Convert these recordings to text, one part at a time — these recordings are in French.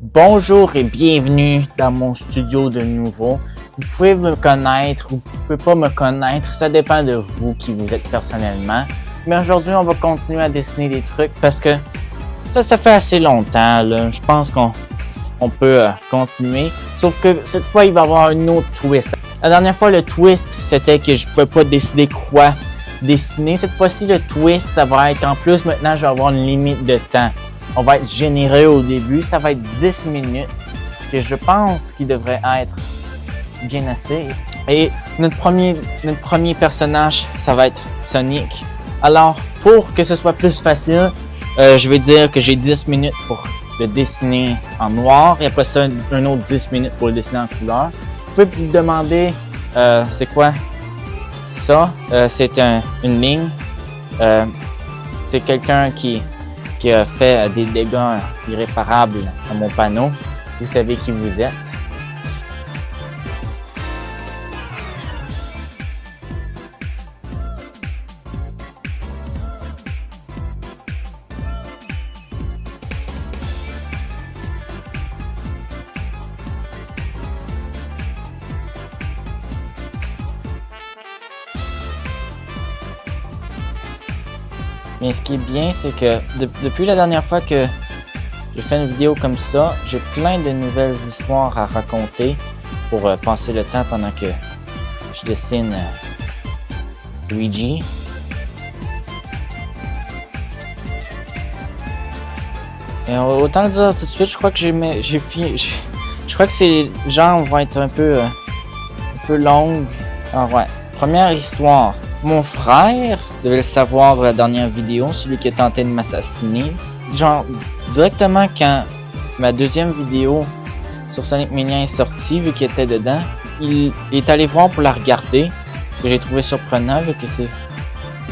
Bonjour et bienvenue dans mon studio de nouveau. Vous pouvez me connaître ou vous pouvez pas me connaître, ça dépend de vous qui vous êtes personnellement. Mais aujourd'hui, on va continuer à dessiner des trucs parce que ça fait assez longtemps, là. Je pense qu'on peut continuer. Sauf que cette fois, il va y avoir un autre twist. La dernière fois, le twist, c'était que je pouvais pas décider quoi dessiner. Cette fois-ci, le twist, ça va être en plus, maintenant, je vais avoir une limite de temps. On va être généreux au début, ça va être 10 minutes, que je pense qu'il devrait être bien assez. Et notre premier personnage, ça va être Sonic. Alors, pour que ce soit plus facile, je vais dire que j'ai 10 minutes pour le dessiner en noir et après ça, un autre 10 minutes pour le dessiner en couleur. Vous pouvez me demander, c'est quoi ça? C'est une ligne. C'est quelqu'un qui a fait des dégâts irréparables à mon panneau. Vous savez qui vous êtes. Mais ce qui est bien, c'est que depuis la dernière fois que j'ai fait une vidéo comme ça, j'ai plein de nouvelles histoires à raconter pour passer le temps pendant que je dessine Luigi. Et autant le dire tout de suite, je crois que je crois que ces genres vont être un peu longues. Alors ouais, première histoire. Mon frère devait le savoir dans la dernière vidéo, celui qui a tenté de m'assassiner. Genre, directement quand ma deuxième vidéo sur Sonic Mania est sortie, vu qu'il était dedans, il est allé voir pour la regarder, ce que j'ai trouvé surprenant, vu que c'est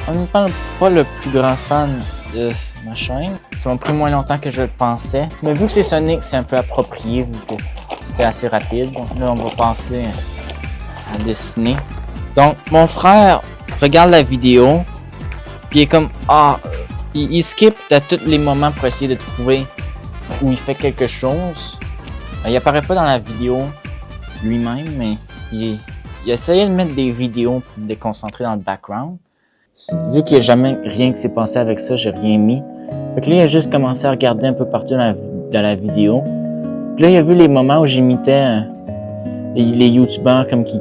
en même temps pas le plus grand fan de ma chaîne. Ça m'a pris moins longtemps que je le pensais. Mais vu que c'est Sonic, c'est un peu approprié, vu que c'était assez rapide. Donc là, on va passer à dessiner. Donc, mon frère regarde la vidéo, puis il est comme il skip à tous les moments pour essayer de trouver où il fait quelque chose. Il apparaît pas dans la vidéo lui-même, mais il essayait de mettre des vidéos pour me déconcentrer dans le background. Vu qu'il n'y a jamais rien qui s'est passé avec ça, j'ai rien mis. Fait que là, il a juste commencé à regarder un peu partout dans la vidéo. Puis là, il a vu les moments où j'imitais les youtubeurs comme qui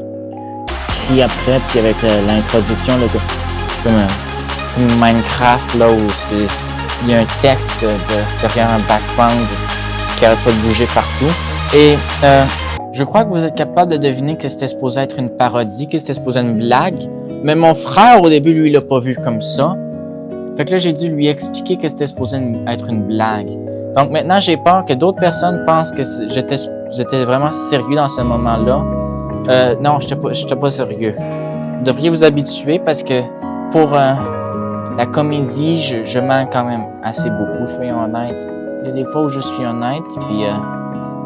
après, puis avec l'introduction, comme Minecraft, là, où il y a un texte derrière un background qui n'arrête pas de bouger partout. Et je crois que vous êtes capable de deviner que c'était supposé être une parodie, que c'était supposé être une blague. Mais mon frère, au début, lui, il l'a pas vu comme ça. Fait que là, j'ai dû lui expliquer que c'était supposé être une blague. Donc maintenant, j'ai peur que d'autres personnes pensent que j'étais vraiment sérieux dans ce moment-là. Non, j'étais pas sérieux. Vous devriez vous habituer parce que pour la comédie, je mens quand même assez beaucoup, soyons honnêtes. Il y a des fois où je suis honnête, puis il va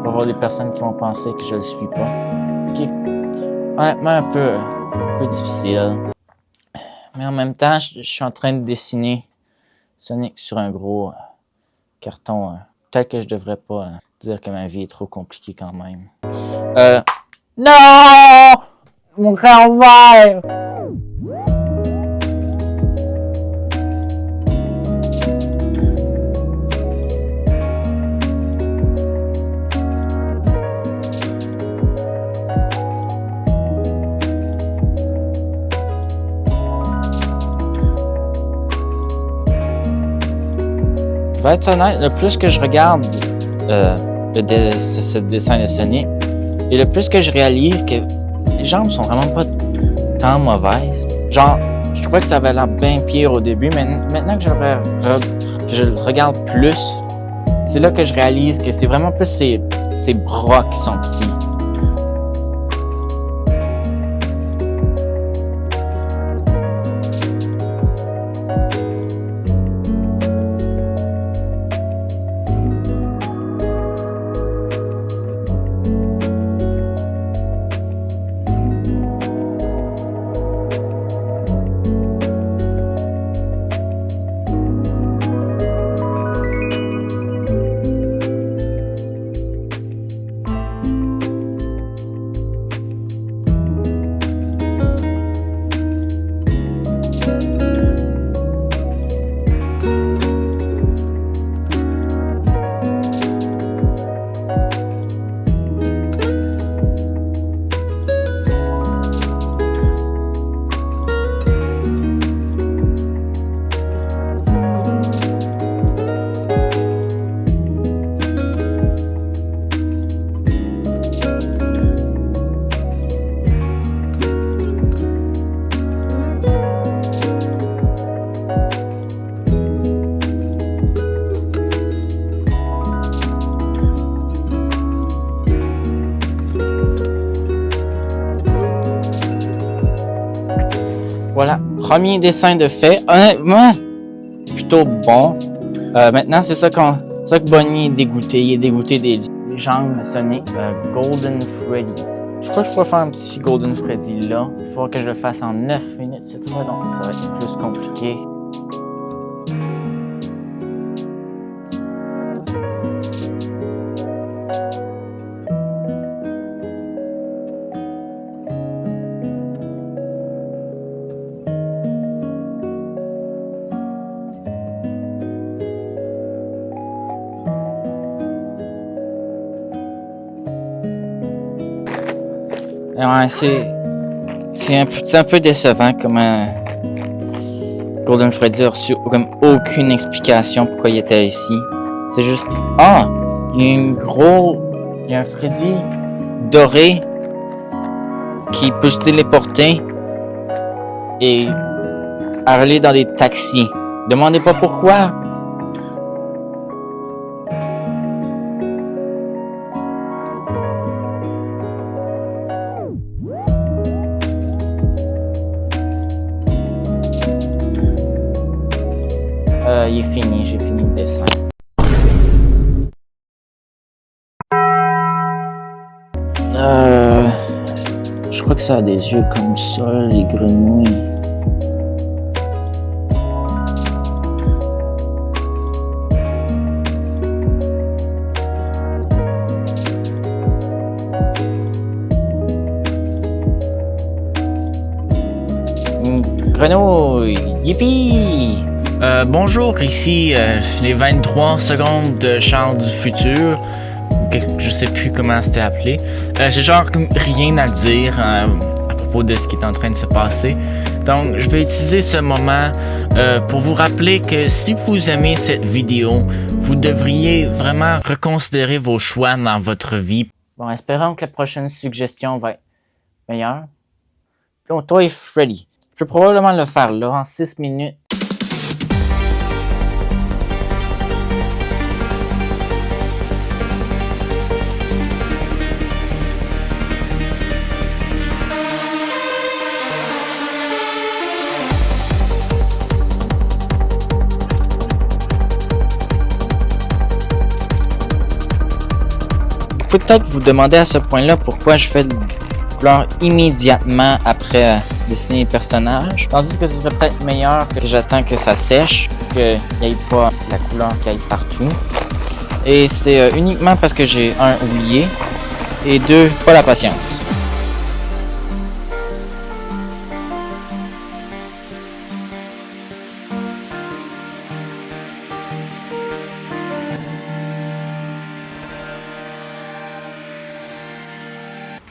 y avoir des personnes qui vont penser que je le suis pas. Ce qui est honnêtement un peu difficile. Mais en même temps, je suis en train de dessiner Sonic sur un gros carton. Peut-être que je devrais pas dire que ma vie est trop compliquée quand même. Non! Mon calvaire! Je vais être honnête, le plus que je regarde ce dessin de Sonic, et le plus que je réalise que les jambes sont vraiment pas tant mauvaises. Genre, je crois que ça avait l'air bien pire au début, mais maintenant que je le regarde plus, c'est là que je réalise que c'est vraiment plus ses bras qui sont petits. Voilà, premier dessin de fait. Honnêtement, plutôt bon. Maintenant, c'est ça que Bonnie est dégoûté. Il est dégoûté des jambes de Sonic. Golden Freddy. Je crois que je pourrais faire un petit Golden Freddy là. Il faut que je le fasse en 9 minutes cette fois, donc ça va être plus compliqué. Ouais, c'est un peu décevant comment Golden Freddy a reçu comme aucune explication pourquoi il était ici. C'est juste, il y a un Freddy doré qui peut se téléporter et aller dans des taxis. Demandez pas pourquoi. Il est fini, j'ai fini le dessin. Je crois que ça a des yeux comme ça, les grenouilles. Grenouille, yippee! Bonjour, ici les 23 secondes de Charles du futur, je sais plus comment c'était appelé. J'ai genre rien à dire à propos de ce qui est en train de se passer. Donc je vais utiliser ce moment pour vous rappeler que si vous aimez cette vidéo, vous devriez vraiment reconsidérer vos choix dans votre vie. Bon, espérons que la prochaine suggestion va être meilleure. Toy Freddy. Je vais probablement le faire là en 6 minutes. Peut-être vous demander à ce point-là pourquoi je fais de couleur immédiatement après dessiner les personnages. Tandis que ce serait peut-être meilleur que j'attends que ça sèche, qu'il n'y ait pas la couleur qui aille partout. Et c'est uniquement parce que j'ai oublié et deux, pas la patience.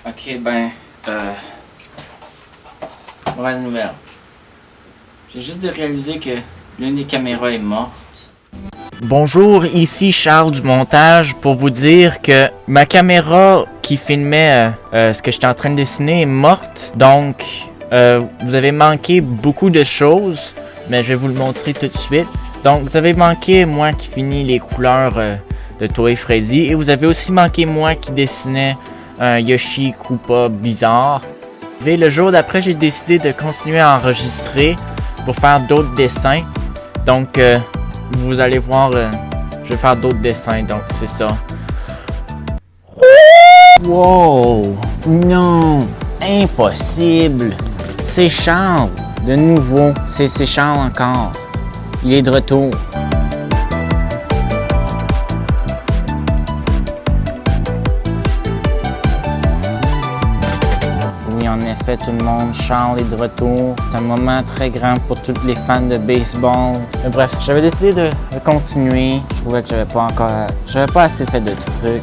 Ok, mauvaise nouvelle. J'ai juste de réaliser que l'une des caméras est morte. Bonjour, ici Charles du montage pour vous dire que ma caméra qui filmait ce que j'étais en train de dessiner est morte. Donc, vous avez manqué beaucoup de choses, mais je vais vous le montrer tout de suite. Donc, vous avez manqué moi qui finis les couleurs de Toy Freddy et vous avez aussi manqué moi qui dessinais un Yoshi Koopa bizarre. Et le jour d'après, j'ai décidé de continuer à enregistrer pour faire d'autres dessins. Donc, vous allez voir, je vais faire d'autres dessins, donc c'est ça. Wow! Non! Impossible! C'est Charles! De nouveau, c'est Charles encore. Il est de retour. En effet, tout le monde, Charles est de retour. C'est un moment très grand pour tous les fans de baseball. Mais bref, j'avais décidé de continuer. Je trouvais que j'avais pas assez fait de trucs.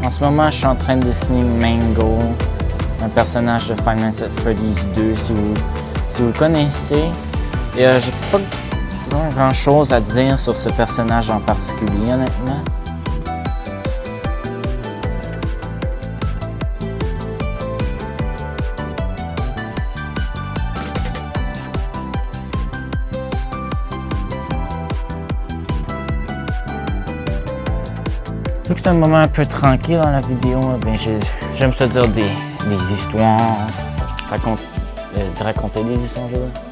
En ce moment, je suis en train de dessiner Mangle, un personnage de Five Nights at Freddy's 2, si vous le connaissez. Et j'ai pas grand chose à dire sur ce personnage en particulier, honnêtement. Vu que c'est un moment un peu tranquille dans la vidéo, ben j'ai J'aime ça dire des histoires, de raconter des histoires,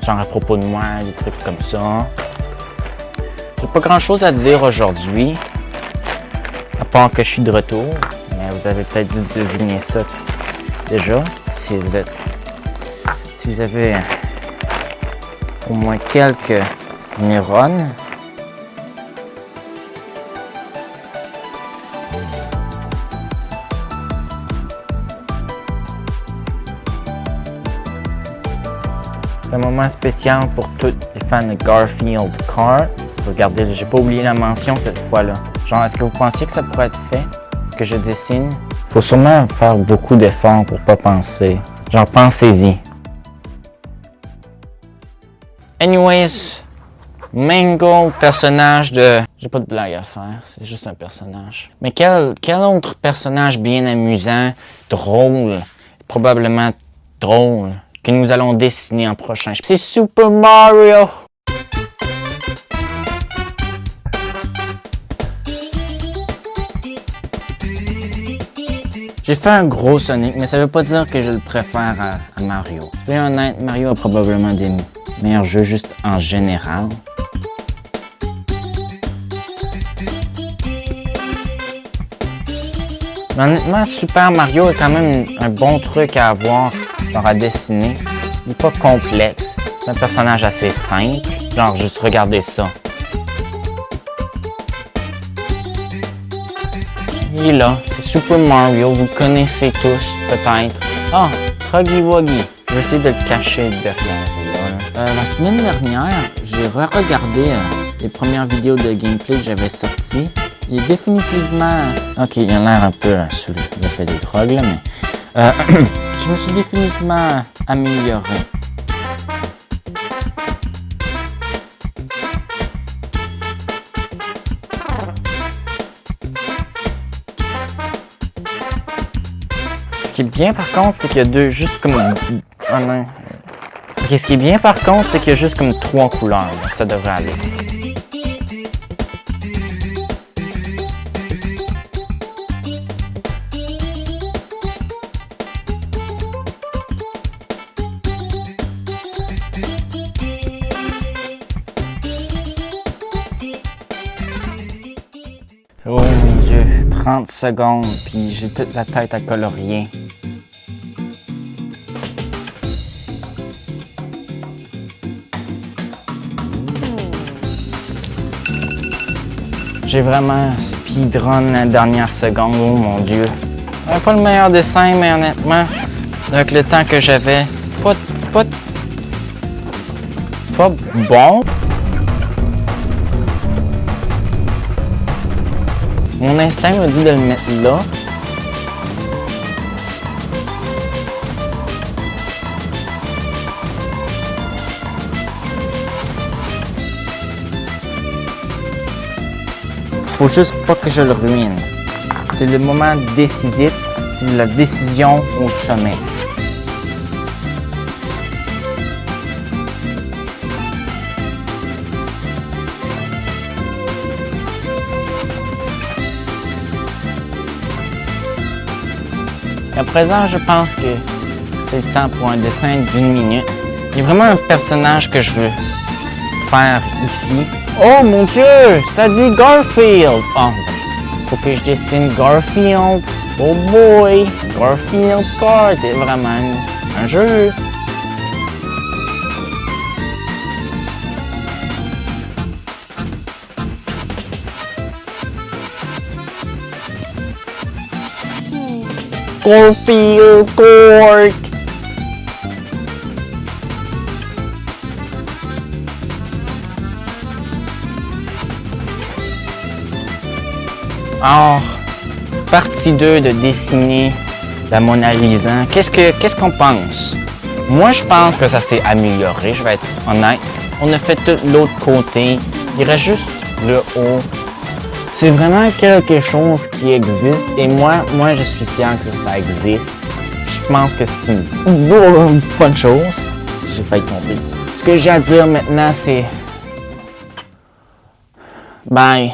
genre à propos de moi, des trucs comme ça. J'ai pas grand chose à dire aujourd'hui, à part que je suis de retour. Mais vous avez peut-être dû deviner ça déjà, si vous avez au moins quelques neurones. C'est un moment spécial pour tous les fans de Garfield Kart. Regardez, j'ai pas oublié la mention cette fois-là. Genre, est-ce que vous pensiez que ça pourrait être fait, que je dessine? Faut sûrement faire beaucoup d'efforts pour pas penser. Genre, pensez-y. Anyways, Mangle, personnage de... J'ai pas de blague à faire, c'est juste un personnage. Mais quel autre personnage bien amusant, drôle, probablement drôle, que nous allons dessiner en prochain? C'est Super Mario! J'ai fait un gros Sonic, mais ça veut pas dire que je le préfère à Mario. Soyons honnêtes, Mario a probablement des meilleurs jeux juste en général. Mais honnêtement, Super Mario est quand même un bon truc à avoir, genre à dessiner. Il n'est pas complexe. C'est un personnage assez simple. Genre, juste regardez ça. Il est là, c'est Super Mario, vous le connaissez tous, peut-être. Ah, Huggy Wuggy. Je vais essayer de le cacher derrière. La semaine dernière, j'ai re-regardé les premières vidéos de gameplay que j'avais sorties. Il est définitivement... Ok, il a l'air un peu sous l'effet des drogues, là, mais... je me suis définitivement amélioré. Ce qui est bien par contre, c'est qu'il y a deux, juste comme... Ah non. Ok, ce qui est bien par contre, c'est qu'il y a juste comme 3 couleurs, donc ça devrait aller. Oh mon Dieu, 30 secondes, puis j'ai toute la tête à colorier. J'ai vraiment speedrun la dernière seconde, oh mon Dieu. Pas le meilleur dessin, mais honnêtement, avec le temps que j'avais, pas bon. Mon instinct me dit de le mettre là. Faut juste pas que je le ruine. C'est le moment décisif, c'est la décision au sommet. À présent, je pense que c'est le temps pour un dessin d'1 minute. Il y a vraiment un personnage que je veux faire ici. Oh mon Dieu, ça dit Garfield. Oh, faut que je dessine Garfield. Oh boy, Garfield Kart est vraiment un jeu. Garfield Kart. Alors, partie 2 de dessiner la Mona Lisa. Qu'est-ce qu'on pense? Moi, je pense que ça s'est amélioré, je vais être honnête. On a fait tout l'autre côté. Il reste juste le haut. C'est vraiment quelque chose qui existe et moi je suis fier que ça existe. Je pense que c'est une bonne chose. J'ai failli tomber. Ce que j'ai à dire maintenant, c'est... Bye.